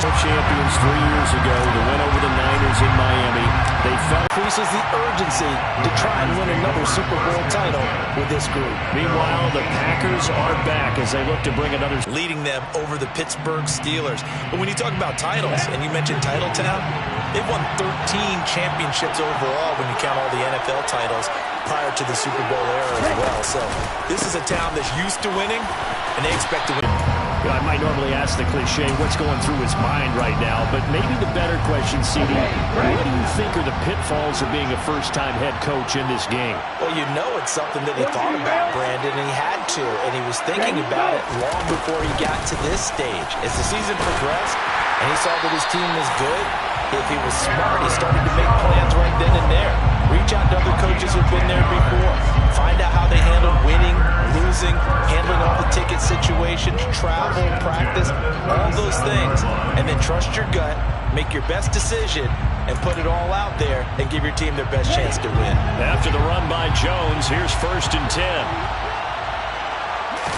is champions 3 years ago. The win over the Niners in Miami. They felt increases the urgency to try and win another Super Bowl title with this group. Meanwhile, the Packers are back as they look to bring another, leading them over the Pittsburgh Steelers. But when you talk about titles, and you mentioned Title Town, they've won 13 championships overall when you count all the NFL titles prior to the Super Bowl era as well. So this is a town that's used to winning, and they expect to win. I might normally ask the cliche, what's going through his mind right now, but maybe the better question, CD, what do you think are the pitfalls of being a first-time head coach in this game? Well, you know it's something that he thought about, Brandon, and he had to, and he was thinking about it long before he got to this stage. As the season progressed, and he saw that his team was good, if he was smart, he started to make plans right then and there. Reach out to other coaches who've been there before. Find out how they handled winning, losing, handling all the ticket situations, travel, practice, all those things. And then trust your gut, make your best decision, and put it all out there and give your team their best chance to win. After the run by Jones, here's 1st and 10.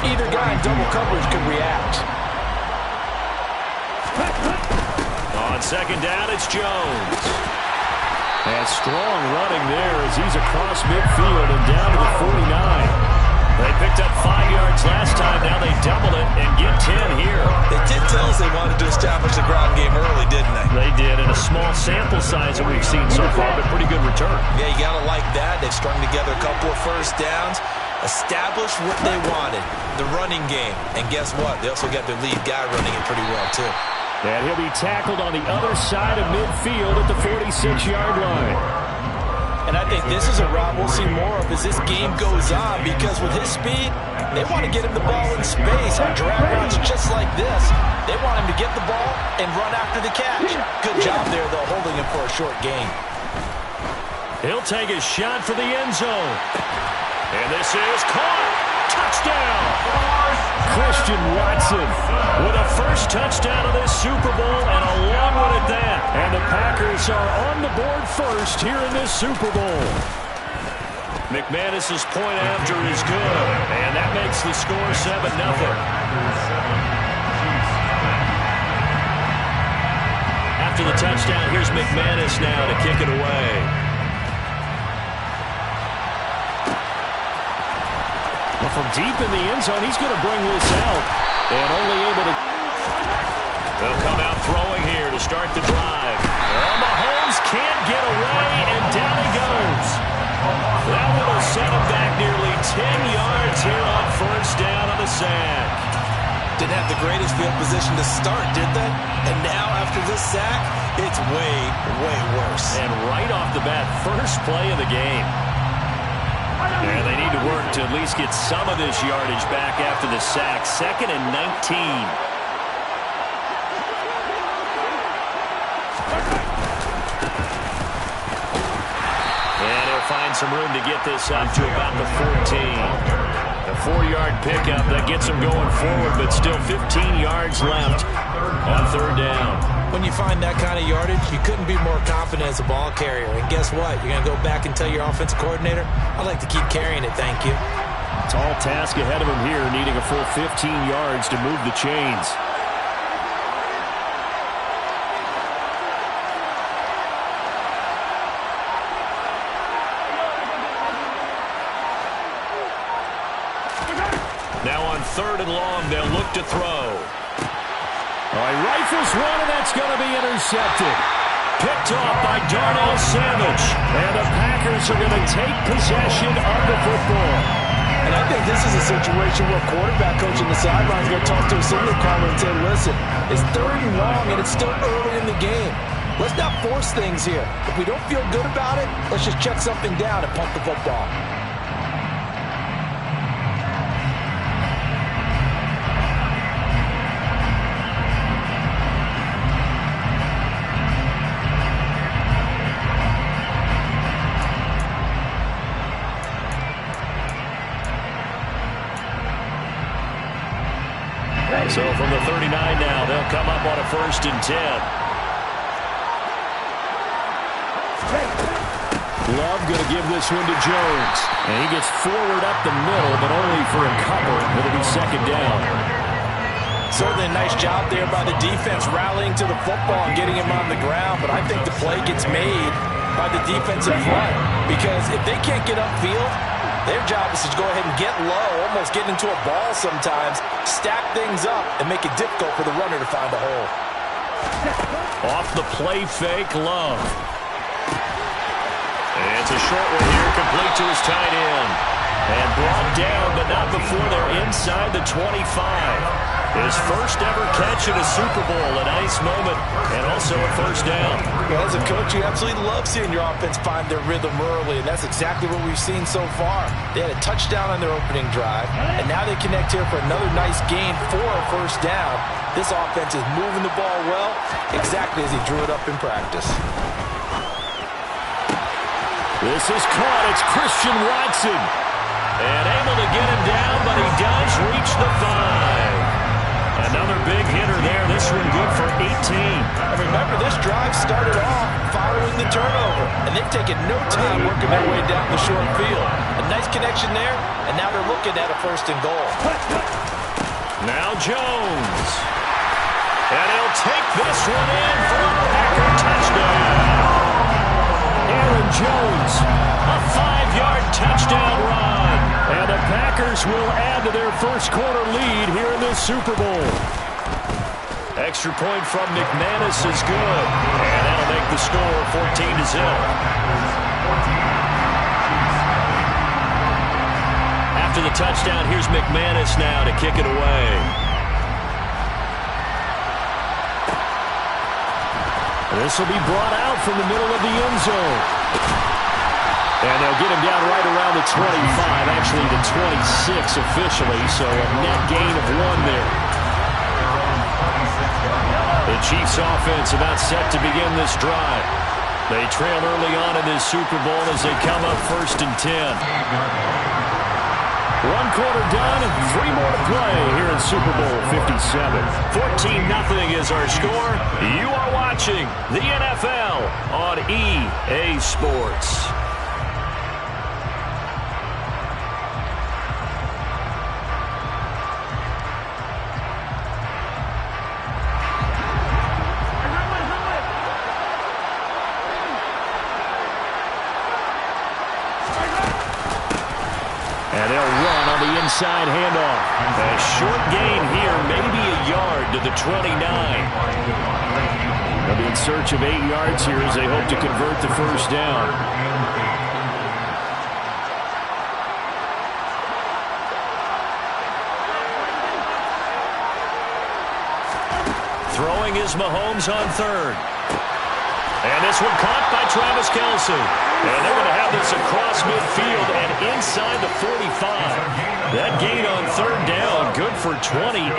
Either guy in double coverage could react. On 2nd down, it's Jones. And strong running there as he's across midfield and down to the 49. They picked up 5 yards last time. Now they double it and get 10 here. They did tell us they wanted to establish the ground game early, didn't they? They did, in a small sample size that we've seen so far, but pretty good return. Yeah, you got to like that. They've strung together a couple of first downs, established what they wanted, the running game. And guess what? They also got their lead guy running it pretty well, too. And he'll be tackled on the other side of midfield at the 46-yard line. And I think this is a route we'll see more of as this game goes on, because with his speed, they want to get him the ball in space on drag routes just like this. They want him to get the ball and run after the catch. Good job there, though, holding him for a short gain. He'll take a shot for the end zone. And this is caught. Touchdown! Christian Watson with a first touchdown of this Super Bowl, and a long one at that. And the Packers are on the board first here in this Super Bowl. McManus's point after is good, and that makes the score 7-0. After the touchdown, here's McManus now to kick it away. From deep in the end zone, he's going to bring this out. And only able to... They'll come out throwing here to start the drive. Well, Mahomes can't get away, and down he goes. That one will set him back nearly 10 yards here on 1st down on the sack. Didn't have the greatest field position to start, did they? And now, after this sack, it's way, way worse. And right off the bat, first play of the game. And they need to work to at least get some of this yardage back after the sack. 2nd and 19. And he'll find some room to get this up to about the 14. A 4-yard pickup that gets him going forward, but still 15 yards left on 3rd down. When you find that kind of yardage, you couldn't be more confident as a ball carrier. And guess what? You're going to go back and tell your offensive coordinator, I'd like to keep carrying it, thank you. Tall task ahead of him here, needing a full 15 yards to move the chains. Now on 3rd and long, they'll look to throw. All right, rifles one, and that's going to be intercepted. Picked off by Darnell Savage. And the Packers are going to take possession of the football. And I think this is a situation where quarterback coach in the sideline is going to talk to a signal caller and say, listen, it's 3rd and long, and it's still early in the game. Let's not force things here. If we don't feel good about it, let's just check something down and pump the football. So from the 39 now, they'll come up on a 1st and 10. Love going to give this one to Jones. And he gets forward up the middle, but only for a cover. It'll be 2nd down. Certainly a nice job there by the defense rallying to the football and getting him on the ground, but I think the play gets made by the defensive front because if they can't get upfield, their job is to go ahead and get low, almost get into a ball sometimes, stack things up, and make it difficult for the runner to find a hole. Off the play fake, Love. And it's a short one here, complete to his tight end. And brought down, but not before they're inside the 25. His first ever catch in a Super Bowl, a nice moment, and also a first down. Well, as a coach, you absolutely love seeing your offense find their rhythm early, and that's exactly what we've seen so far. They had a touchdown on their opening drive, and now they connect here for another nice gain for a first down. This offense is moving the ball well, exactly as he drew it up in practice. This is caught. It's Christian Watson. And able to get him down, but he does reach the 5. Another big hitter there. This one good for 18. And remember, this drive started off following the turnover, and they've taken no time working their way down the short field. A nice connection there, and now they're looking at a first and goal. Now Jones. And he'll take this one in for a Packer touchdown. Aaron Jones, a 5-yard touchdown run. And the Packers will add to their first quarter lead here in this Super Bowl. Extra point from McManus is good. And that'll make the score 14-0. After the touchdown, here's McManus now to kick it away. This will be brought out from the middle of the end zone. And they'll get him down right around the 25, actually the 26 officially, so a net gain of 1 there. The Chiefs offense about set to begin this drive. They trail early on in this Super Bowl as they come up 1st and 10. 1 quarter done and 3 more to play here in Super Bowl 57. 14-0 is our score. You are watching the NFL on EA Sports. And they'll run on the inside handoff. A short gain here, maybe a yard to the 29. They'll be in search of 8 yards here as they hope to convert the first down. Throwing is Mahomes on 3rd. And this one caught by Travis Kelce. And they're going to have this across midfield and inside the 45. That gain on 3rd down, good for 28.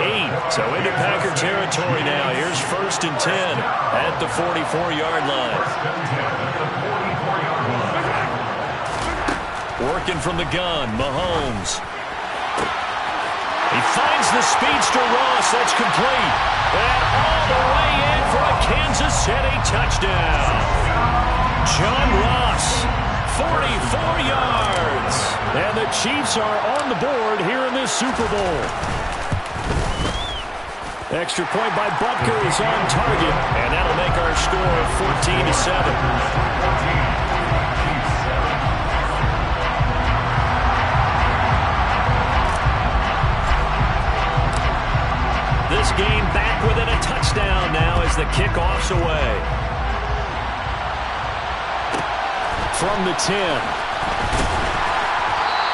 So into Packer territory now. Here's 1st and 10 at the 44-yard line. Working from the gun, Mahomes. He finds the speedster Ross. That's complete. And all the way in for a Kansas City touchdown. John Ross, 44 yards. And the Chiefs are on the board here in this Super Bowl. Extra point by Butker is on target. And that'll make our score 14-7. This game back within a touchdown now as the kickoff's away. From the 10.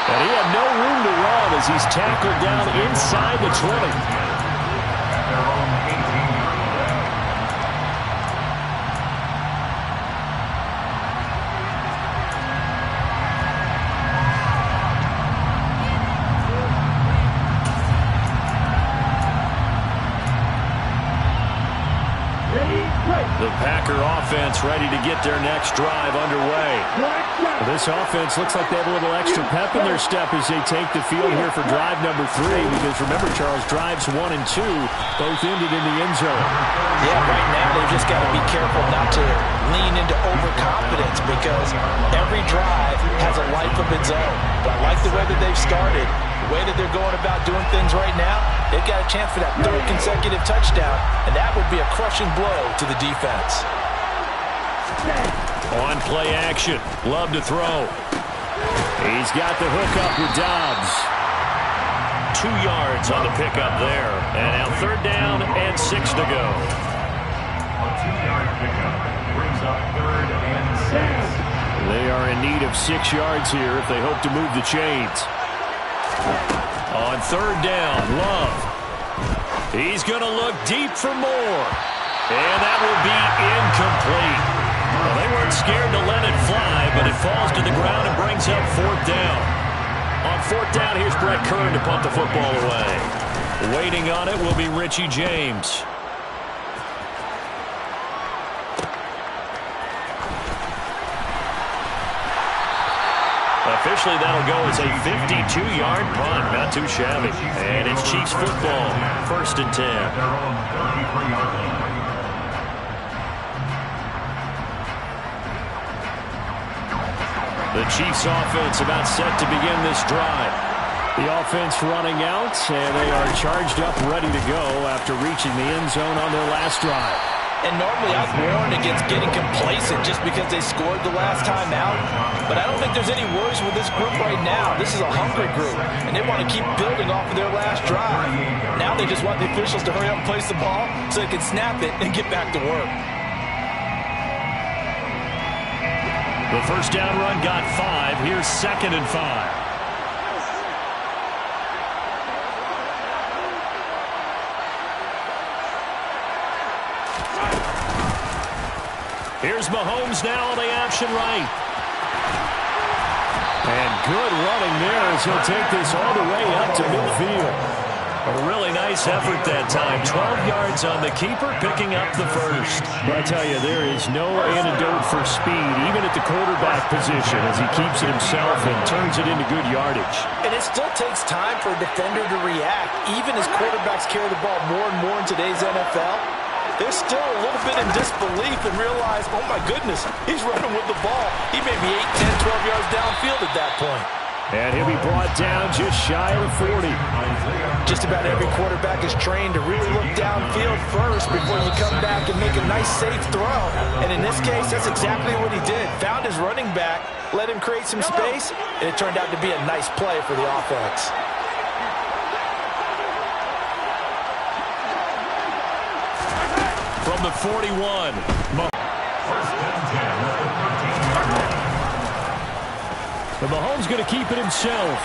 And he had no room to run as he's tackled down inside the 20. The Packer offense ready to get their next drive underway. Well, this offense looks like they have a little extra pep in their step as they take the field here for drive number 3. Because remember, Charles, drives 1 and 2 both ended in the end zone. Yeah, right now they've just got to be careful not to lean into overconfidence because every drive has a life of its own. But I like the way that they've started. The way that they're going about doing things right now, they've got a chance for that third consecutive touchdown, and that would be a crushing blow to the defense. On play action, Love to throw. He's got the hook up with Dobbs. 2 yards on the pickup there. And now 3rd down and 6 to go. A 2-yard pickup brings up 3rd and 6. They are in need of 6 yards here if they hope to move the chains. On 3rd down, Love. He's going to look deep for more. And that will be incomplete. Well, they weren't scared to let it fly, but it falls to the ground and brings up 4th down. On 4th down, here's Brett Kern to punt the football away. Waiting on it will be Richie James. Officially, that'll go as a 52-yard punt. Not too shabby. And it's Chiefs football. 1st and 10. The Chiefs offense about set to begin this drive. The offense running out, and they are charged up, ready to go after reaching the end zone on their last drive. And normally I've warned against getting complacent just because they scored the last time out. But I don't think there's any worries with this group right now. This is a hungry group, and they want to keep building off of their last drive. Now they just want the officials to hurry up and place the ball so they can snap it and get back to work. The 1st down run got 5. Here's 2nd and 5. Here's Mahomes now on the option right. And good running there as he'll take this all the way up to midfield. A really nice effort that time. 12 yards on the keeper, picking up the 1st. But I tell you, there is no antidote for speed, even at the quarterback position, as he keeps it himself and turns it into good yardage. And it still takes time for a defender to react, even as quarterbacks carry the ball more and more in today's NFL. They're still a little bit in disbelief and realize, oh my goodness, he's running with the ball. He may be 8, 10, 12 yards downfield at that point. And he'll be brought down just shy of the 40. Just about every quarterback is trained to really look downfield first before you come back and make a nice, safe throw. And in this case, that's exactly what he did. Found his running back, let him create some space, and it turned out to be a nice play for the offense. From the 41. But Mahomes going to keep it himself.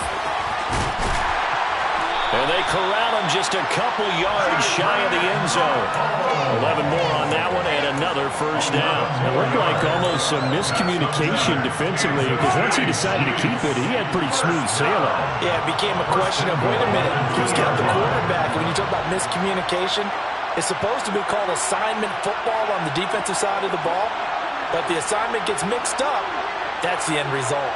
And they corral him just a couple yards shy of the end zone. 11 more on that one and another 1st down. It looked like almost some miscommunication defensively because once he decided to keep it, he had pretty smooth sailing. Yeah, it became a question of, wait a minute, who's got the quarterback? And when you talk about miscommunication, it's supposed to be called assignment football on the defensive side of the ball. But the assignment gets mixed up. That's the end result.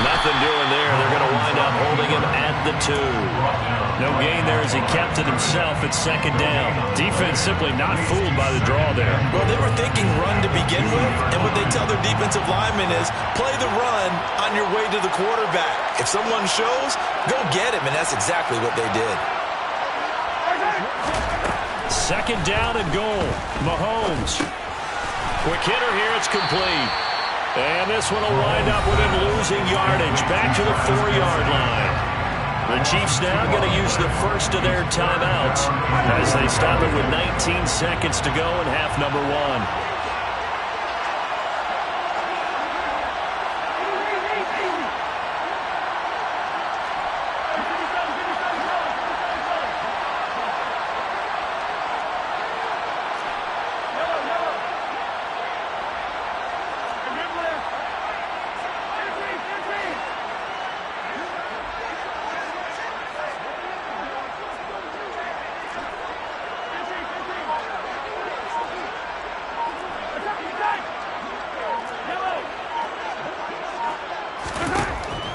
Nothing doing there. They're going to wind up holding him at the 2. No gain there as he kept it himself at 2nd down. Defense simply not fooled by the draw there. Well, they were thinking run to begin with, and what they tell their defensive linemen is play the run on your way to the quarterback. If someone shows, go get him, and that's exactly what they did. 2nd down and goal. Mahomes. Quick hitter here. It's complete. And this one will wind up with him losing yardage back to the 4-yard line. The Chiefs now going to use the 1st of their timeouts as they stop it with 19 seconds to go in half number 1.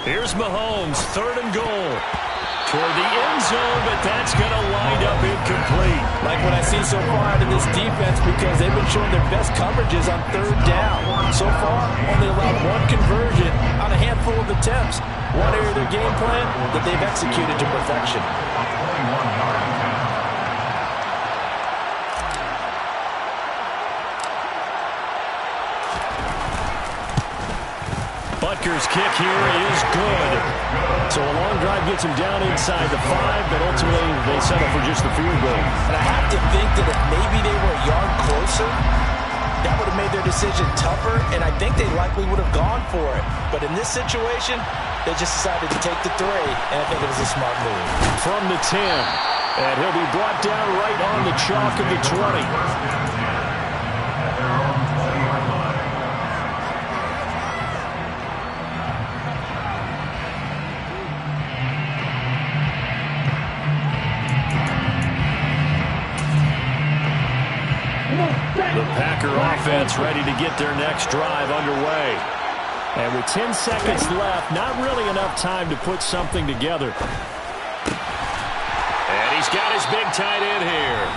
Here's Mahomes, 3rd and goal. toward the end zone, but that's going to wind up incomplete. Like what I see so far out of this defense, because they've been showing their best coverages on third down. So far, only allowed one conversion on a handful of attempts. One area of their game plan that they've executed to perfection. Butker's kick here is good. So a long drive gets him down inside the 5, but ultimately they settle for just the field goal. And I have to think that if maybe they were a yard closer, that would have made their decision tougher, and I think they likely would have gone for it. But in this situation, they just decided to take the 3, and I think it was a smart move. From the 10, and he'll be brought down right on the chalk of the 20. The Packer offense ready to get their next drive underway. And with 10 seconds left, not really enough time to put something together. And he's got his big tight end here.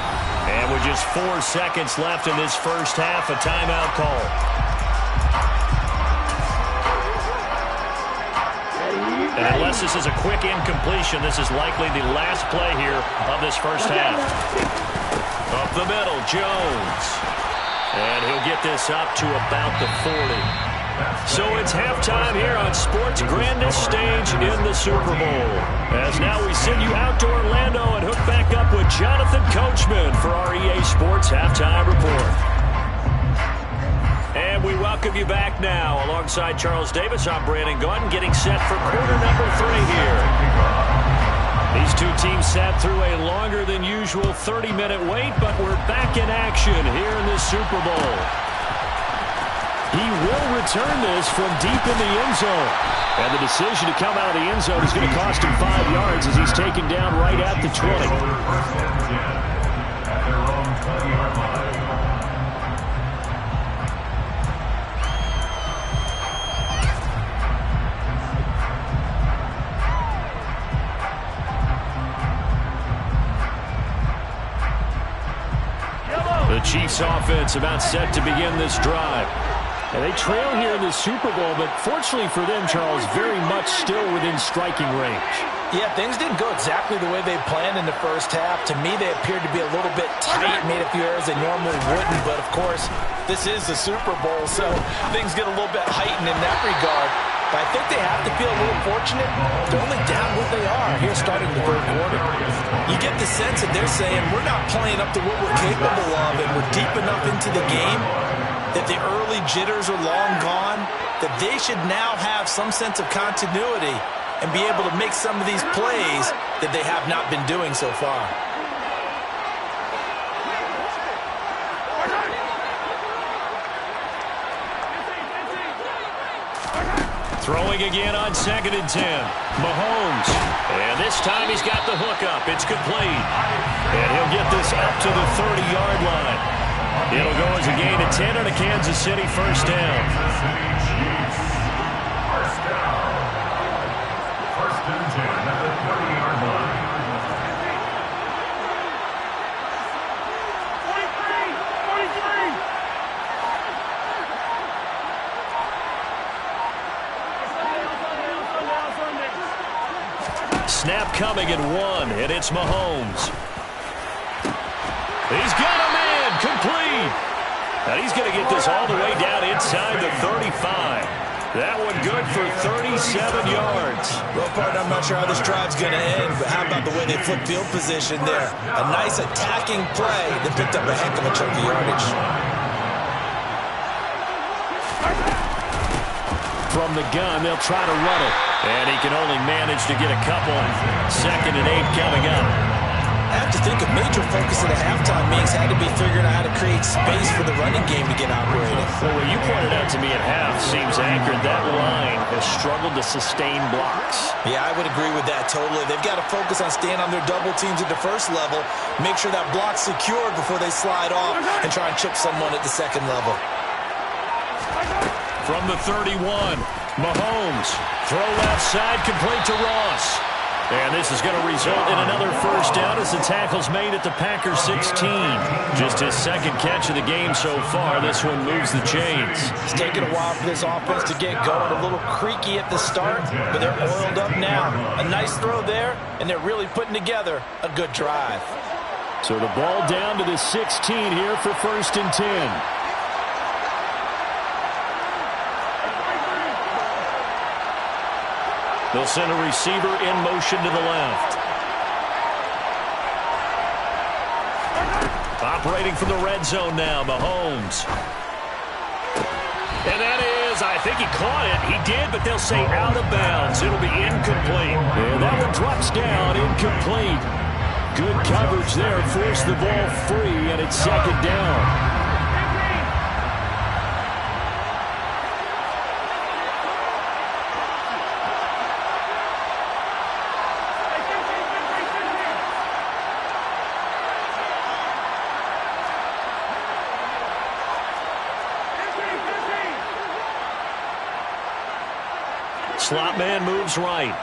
And with just 4 seconds left in this first half, a timeout call. And unless this is a quick incompletion, this is likely the last play here of this first half. Up the middle, Jones. And he'll get this up to about the 40. So it's halftime here on sports' grandest stage in the Super Bowl. As now we send you out to Orlando and hook back up with Jonathan Coachman for our EA Sports Halftime Report. And we welcome you back now. Alongside Charles Davis, I'm Brandon Gaudin, getting set for quarter number 3 here. These two teams sat through a longer than usual 30-minute wait, but we're back in action here in the Super Bowl. He will return this from deep in the end zone. And the decision to come out of the end zone is going to cost him 5 yards as he's taken down right at the 20. At their own 20-yard line. The Chiefs offense about set to begin this drive. And they trail here in the Super Bowl, but fortunately for them, Charles, very much still within striking range. Yeah, things didn't go exactly the way they planned in the first half. To me, they appeared to be a little bit tight, made a few errors they normally wouldn't. But, of course, this is the Super Bowl, so things get a little bit heightened in that regard. But I think they have to feel a little fortunate. They're only down what they are here starting the third quarter. You get the sense that they're saying we're not playing up to what we're capable of, and we're deep enough into the game that the early jitters are long gone, that they should now have some sense of continuity and be able to make some of these plays that they have not been doing so far. Throwing again on 2nd and 10. Mahomes. And this time he's got the hook up. It's complete. And he'll get this up to the 30-yard line. It'll go as a gain of 10 on a Kansas City first down. First and 10 at the 30-yard line. Snap coming at 1, and it's Mahomes. He's got a man, complete. And he's going to get this all the way down inside the 35. That one good for 37 yards. Well, partner, I'm not sure how this drive's going to end, but how about the way they flip field position there? A nice attacking play that picked up a heck of a chunk of yardage. From the gun, they'll try to run it. And he can only manage to get a couple. 2nd and 8 coming up. I have to think a major focus at the halftime meetings had to be figuring out how to create space for the running game to get operating. Well, what you pointed out to me at half seems accurate. That line has struggled to sustain blocks. Yeah, I would agree with that totally. They've got to focus on staying on their double teams at the first level, make sure that block's secured before they slide off and try and chip someone at the second level. From the 31, Mahomes. Throw left side, complete to Ross. And this is going to result in another first down as the tackle's made at the Packers 16. Just his second catch of the game so far. This one moves the chains. It's taken a while for this offense to get going. A little creaky at the start, but they're oiled up now. A nice throw there, and they're really putting together a good drive. So the ball down to the 16 here for 1st and 10. They'll send a receiver in motion to the left. Operating from the red zone now, Mahomes. And that is, I think he caught it. He did, but they'll say out of bounds. It'll be incomplete. And that one drops down, incomplete. Good coverage there, forced the ball free, and it's 2nd down. Slot man moves right.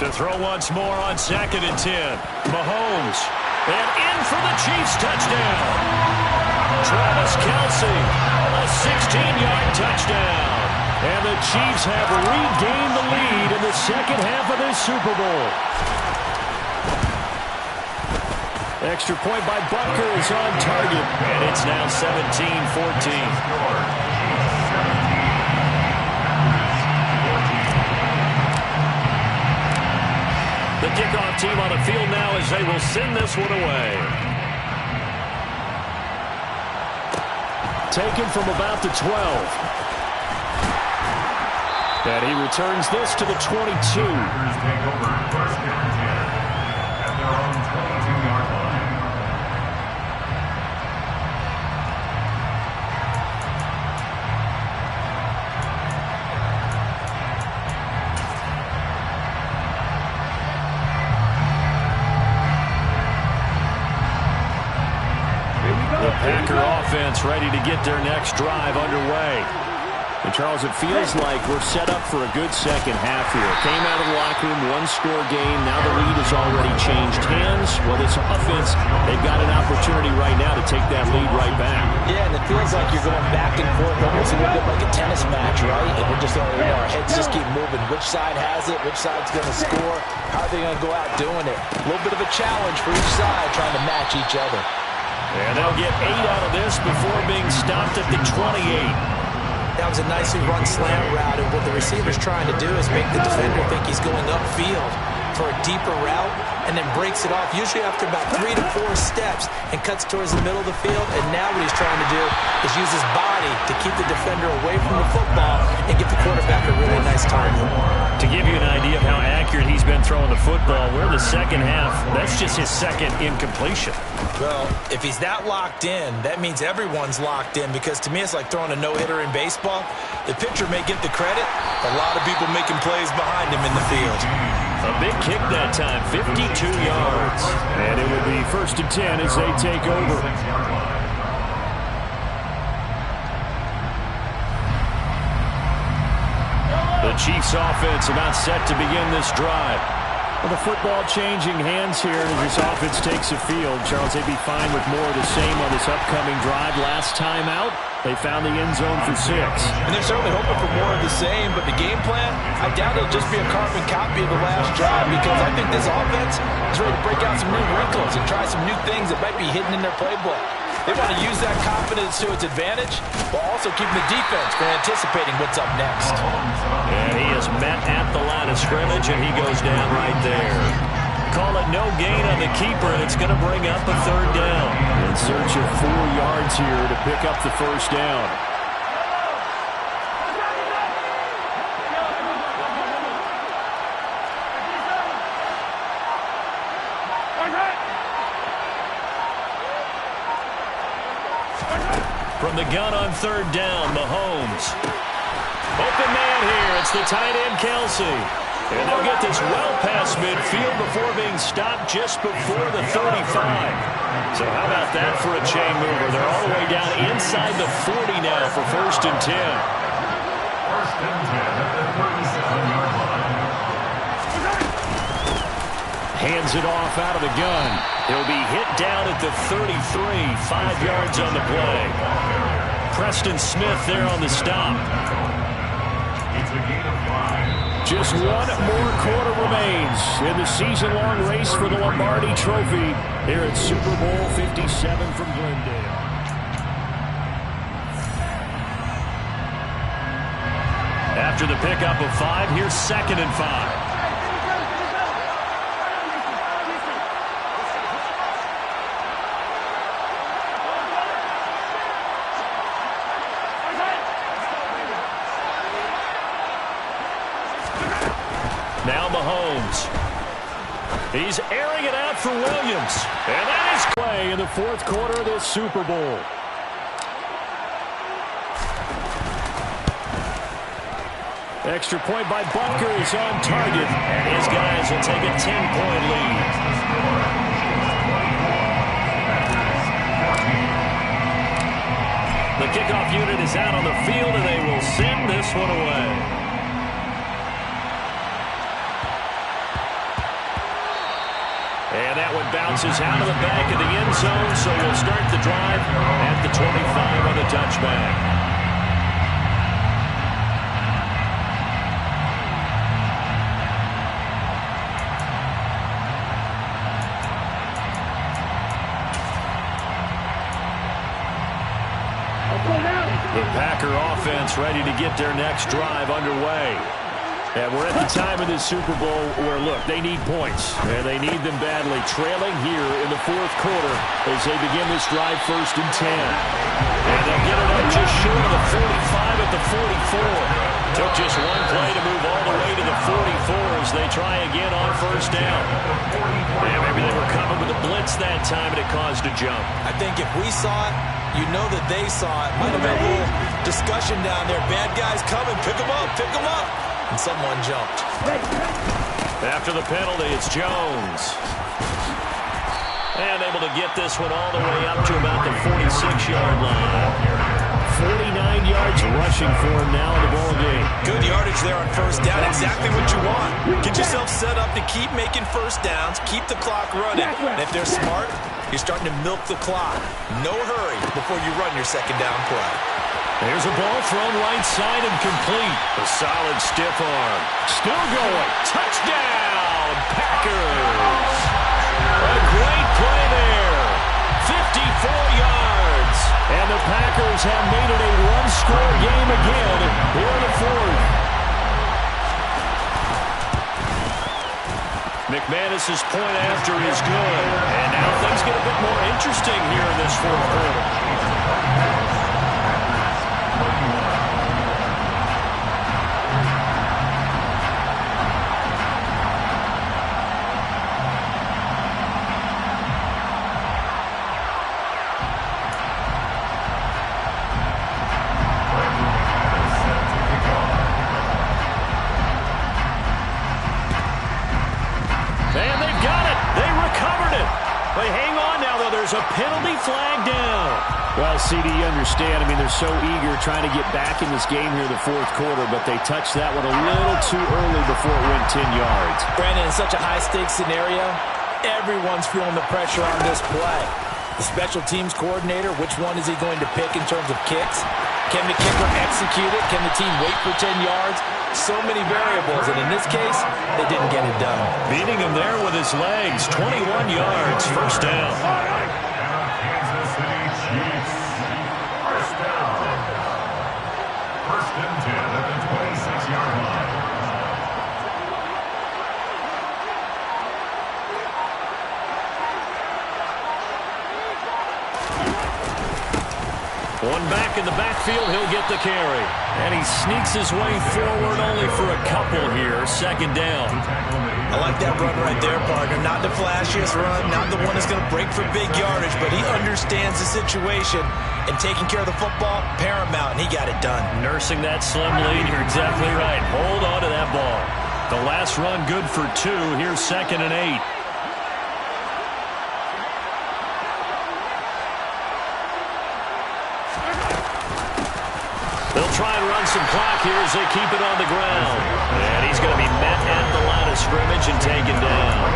To throw once more on 2nd and 10. Mahomes. And in for the Chiefs touchdown. Travis Kelce. A 16-yard touchdown. And the Chiefs have regained the lead in the second half of this Super Bowl. Extra point by Butker is on target, and it's now 17-14. The kickoff team on the field now as they will send this one away. Taken from about the 12. And he returns this to the 22. Packer offense ready to get their next drive underway. And, Charles, it feels like we're set up for a good second half here. Came out of the locker room, one-score game. Now the lead has already changed hands. Well, this offense, they've got an opportunity right now to take that lead right back. Yeah, and it feels like you're going back and forth almost a little bit like a tennis match, right? And we're just, our heads just keep moving. Which side has it? Which side's going to score? How are they going to go out doing it? A little bit of a challenge for each side trying to match each other. And they'll get 8 out of this before being stopped at the 28. That was a nicely run slant route, and what the receiver's trying to do is make the defender think he's going upfield for a deeper route, and then breaks it off, usually after about 3 to 4 steps, and cuts towards the middle of the field. And now what he's trying to do is use his body to keep the defender away from the football and give the quarterback a really nice target. To give you an idea of how accurate he's been throwing the football, we're in the second half. That's just his second incompletion. Well, if he's that locked in, that means everyone's locked in, because to me it's like throwing a no-hitter in baseball. The pitcher may get the credit, a lot of people making plays behind him in the field. A big kick that time, 52 yards. And it will be 1st and 10 as they take over. The Chiefs offense about set to begin this drive. Well, the football changing hands here as this offense takes the field. Charles, they'd be fine with more of the same on this upcoming drive. Last time out, they found the end zone for 6. And they're certainly hoping for more of the same, but the game plan, I doubt it'll just be a carbon copy of the last drive, because I think this offense is ready to break out some new wrinkles and try some new things that might be hidden in their playbook. They want to use that confidence to its advantage, while also keeping the defense from anticipating what's up next. And he is met at the line of scrimmage, and he goes down right there. Call it no gain on the keeper, and it's going to bring up a 3rd down. In search of 4 yards here to pick up the 1st down. From the gun on 3rd down, Mahomes. Open man here. It's the tight end, Kelce. And they'll get this well past midfield before being stopped just before the 35. So how about that for a chain mover? They're all the way down inside the 40 now for 1st and 10. 1st and 10 at the 37-yard line. Hands it off out of the gun. He'll be hit down at the 33, 5 yards on the play. Preston Smith there on the stop. It's a gain of 5. Just one more quarter remains in the season-long race for the Lombardi Trophy here at Super Bowl 57 from Glendale. After the pickup of 5, here's 2nd and 5. Now Mahomes. He's airing it out for Williams. And that is play in the 4th quarter of this Super Bowl. Extra point by Butker is on target. And his guys will take a 10-point lead. The kickoff unit is out on the field, and they will send this one away. And that one bounces out of the back of the end zone, so we'll start the drive at the 25 on the touchback. The Packer offense ready to get their next drive underway. And we're at the time of this Super Bowl where, look, they need points, and they need them badly. Trailing here in the 4th quarter as they begin this drive 1st and 10. And they'll get it up just short of the 45 at the 44. Took just one play to move all the way to the 44 as they try again on 1st down. And maybe they were coming with a blitz that time, and it caused a jump. I think if we saw it, you know that they saw it. Might have been a little discussion down there. Bad guys coming. Pick them up. Pick them up. And someone jumped. After the penalty, it's Jones. And able to get this one all the way up to about the 46-yard line. 49 yards rushing for him now in the ball game. Good yardage there on 1st down. Exactly what you want. Get yourself set up to keep making 1st downs. Keep the clock running. And if they're smart, you're starting to milk the clock. No hurry before you run your 2nd down play. There's a ball thrown right side and complete. A solid stiff arm. Still going. Touchdown, Packers. A great play there. 54 yards. And the Packers have made it a one-score game again here in the 4th. McManus's point after is good. And now things get a bit more interesting here in this 4th quarter. There's a penalty flag down. Well, CD, you understand. I mean, they're so eager trying to get back in this game here in the 4th quarter, but they touched that one a little too early before it went 10 yards. Brandon, in such a high-stakes scenario, everyone's feeling the pressure on this play. The special teams coordinator, which one is he going to pick in terms of kicks? Can the kicker execute it? Can the team wait for 10 yards? So many variables, and in this case, they didn't get it done. Beating him there with his legs, 21 yards, 1st down. Kansas City Chiefs. 1st down. 1st and 10 at the 26-yard line. One back in the backfield, he'll get the carry. And he sneaks his way forward only for a couple here. 2nd down. I like that run right there, partner. Not the flashiest run, not the one that's going to break for big yardage, but he understands the situation, and taking care of the football, paramount, and he got it done. Nursing that slim lead, you're exactly right. Hold on to that ball. The last run good for 2. Here's 2nd and 8. They'll try and run some clock here as they keep it on the ground. And he's going to be met at the line of scrimmage and taken down.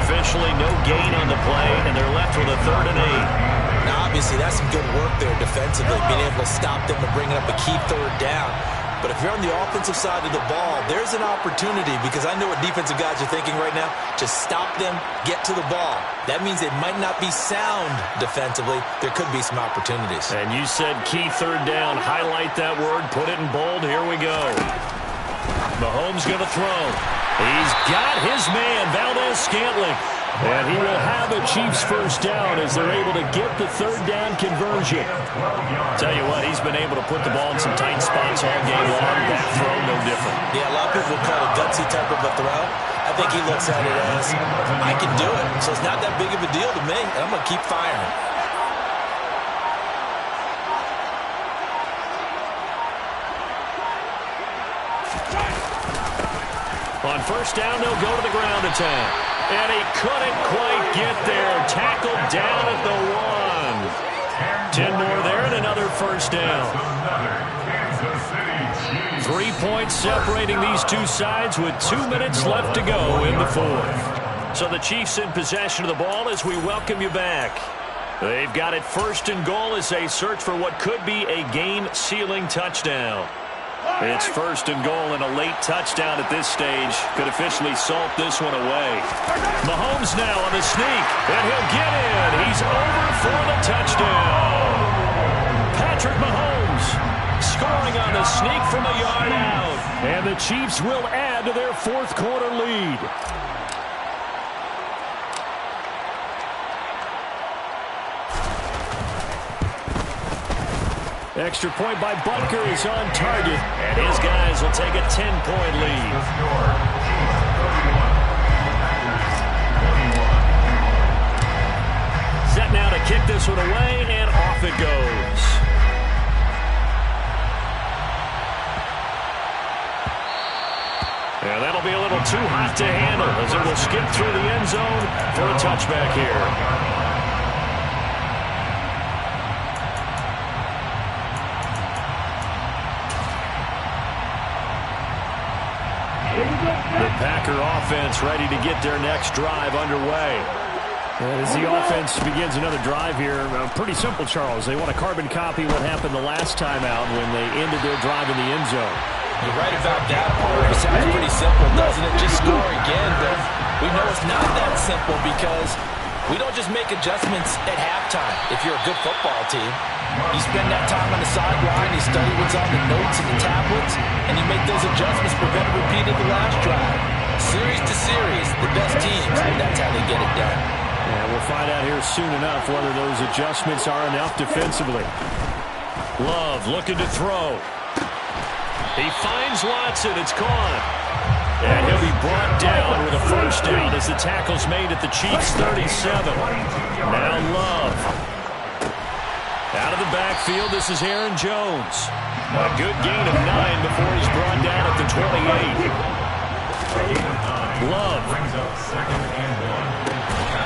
Officially no gain on the play, and they're left with a 3rd and 8. Now, obviously, that's some good work there defensively, being able to stop them and bringing up a key 3rd down. But if you're on the offensive side of the ball, there's an opportunity, because I know what defensive guys are thinking right now. Just stop them, get to the ball. That means it might not be sound defensively. There could be some opportunities. And you said key 3rd down. Highlight that word. Put it in bold. Here we go. Mahomes going to throw. He's got his man, Valdez-Scantling. And he will have a Chiefs first down as they're able to get the 3rd down conversion. Tell you what, he's been able to put the ball in some tight spots all game long. That throw, no different. Yeah, a lot of people would call it a gutsy type of a throw. I think he looks at it as, I can do it. So it's not that big of a deal to me, and I'm going to keep firing. On first down, they'll go to the ground attack. And he couldn't quite get there. Tackled down at the 1. 10 more there and another first down. 3 points separating these two sides with 2 minutes left to go in the 4th. So the Chiefs in possession of the ball as we welcome you back. They've got it 1st and goal as they search for what could be a game-sealing touchdown. It's 1st and goal, and a late touchdown at this stage could officially salt this one away. Mahomes now on the sneak, and he'll get in. He's over for the touchdown. Patrick Mahomes scoring on the sneak from a yard out. And the Chiefs will add to their 4th quarter lead. Extra point by Butker is on target, and his guys will take a 10-point lead. Set now to kick this one away, and off it goes. And that'll be a little too hot to handle as it will skip through the end zone for a touchback here. The Packer offense ready to get their next drive underway. As the offense begins another drive here, pretty simple, Charles. They want to carbon copy what happened the last time out when they ended their drive in the end zone. You're right about that part. It sounds pretty simple, doesn't it? Just score again, but we know it's not that simple because we don't just make adjustments at halftime. If you're a good football team, you spend that time on the sideline, you study what's on the notes and the tablets, and you make those adjustments, prevent a repeat of the last drive. Series to series, the best teams, that's how they get it done. And we'll find out here soon enough whether those adjustments are enough defensively. Love looking to throw. He finds Watson. It's caught. And he'll be brought down with a first down as the tackle's made at the Chiefs' 37. Now Love. Out of the backfield, this is Aaron Jones. A good gain of 9 before he's brought down at the 28. Love.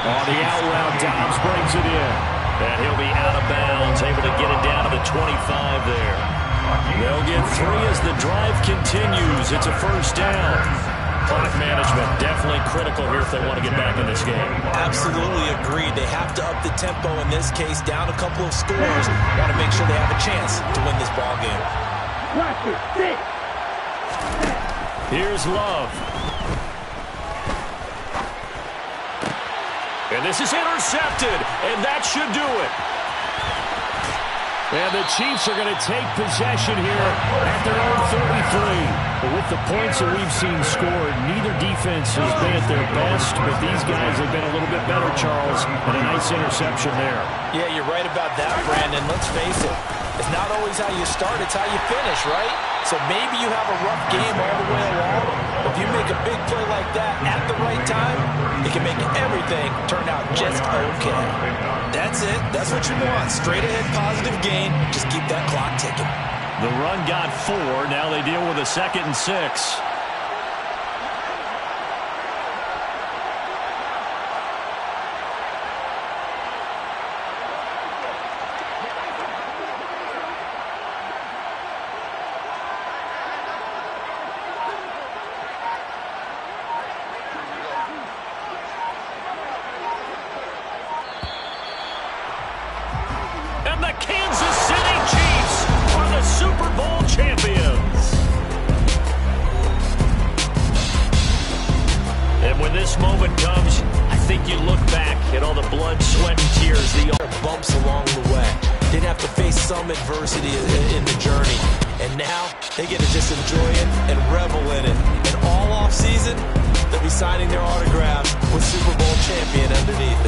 On the out route, Dobbs brings it in. And he'll be out of bounds, able to get it down to the 25 there. They'll get 3 as the drive continues. It's a first down. Clock management definitely critical here if they want to get back in this game. Absolutely agreed. They have to up the tempo in this case, down a couple of scores. Want to make sure they have a chance to win this ball game. Here's Love. And this is intercepted, and that should do it. And the Chiefs are going to take possession here at their own 33. But with the points that we've seen scored, neither defense has been at their best, but these guys have been a little bit better, Charles, and a nice interception there. Yeah, you're right about that, Brandon. Let's face it. It's not always how you start, it's how you finish, right? So maybe you have a rough game all the way along. If you make a big play like that at the right time, it can make everything turn out just okay. That's it. That's what you want. Straight ahead positive gain. Just keep that clock ticking. The run got 4. Now they deal with a 2nd and 6. think you look back at all the blood, sweat, and tears, the bumps along the way. Did have to face some adversity in the journey. And now they get to just enjoy it and revel in it. And all off season, they'll be signing their autographs with Super Bowl champion underneath.